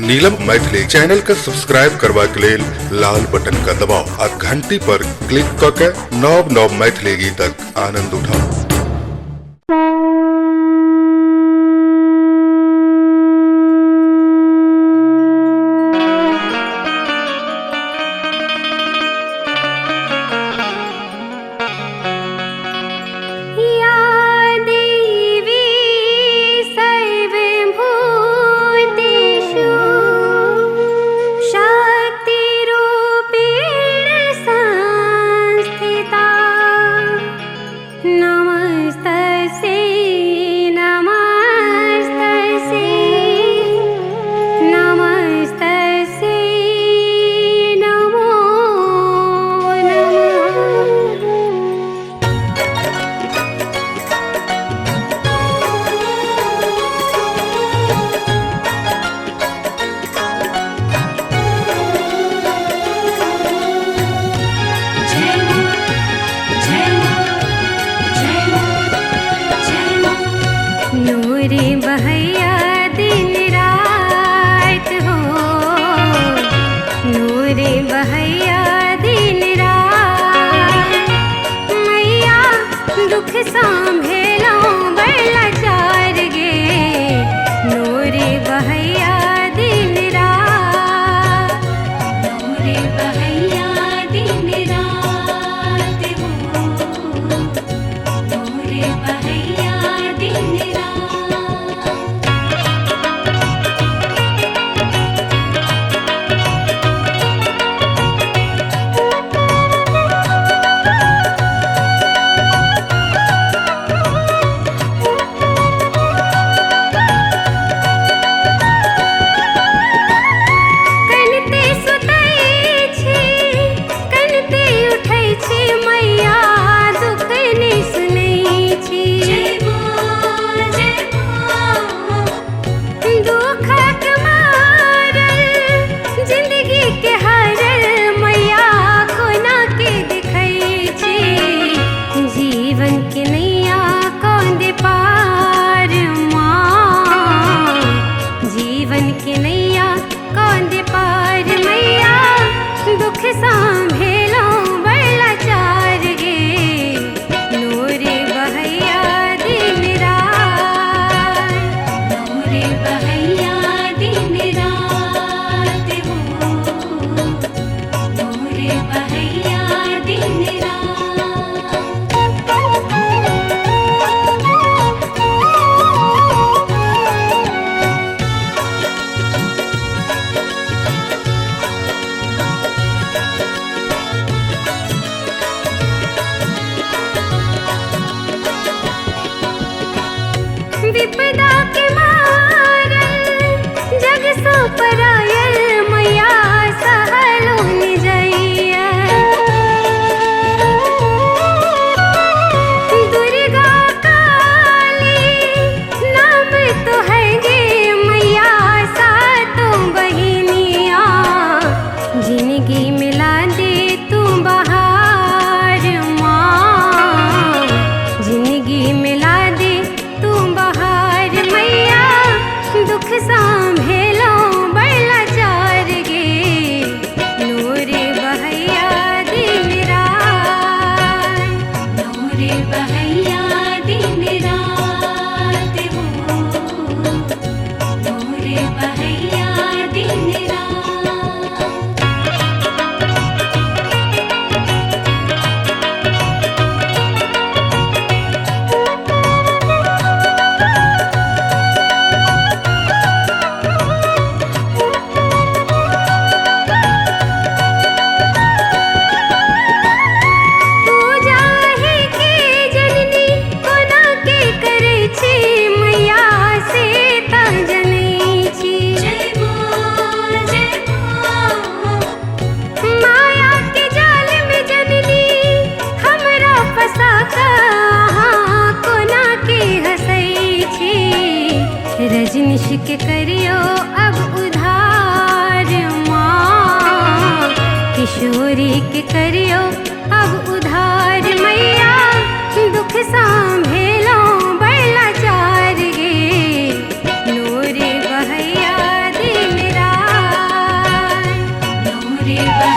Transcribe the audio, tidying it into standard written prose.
नीलम Maithili channel का subscribe करबा के लेल लाल बटन का दबाव आ घंटी पर क्लिक क के नव नव मैथिली गीतक आनंद उठाउ। नूरे बहैया दिन रात हो, नूरे बहैया दिन रात, मैया दुख सांभेलो बड़ा चार गे, नूरे बहैया दिन रात, नूरे बहैया दिन रात हो, नूरे बहैया दिन रात। विपदा के मारल जग सो परायल मैया सहलो निजैया, दुर्गा काली नाम तो है गे मैया सातों बहिनिया, जिंदगी मिला दे तू बहार माँ, जिंदगी मिला दे तू बहार मैया, दुख सांभेलो बड़ा चार गे, नूरे बहैया दिन रात, नूरे बहैया दिन रात हो, नूरे बहैया दिन रात। रजनीश के करियो अब उधार माँ, किशोरी के करियो अब उधार मैया, दुख सांभेलो बड़ा चार गे, नूरे बहैया दिन रात। रे बहार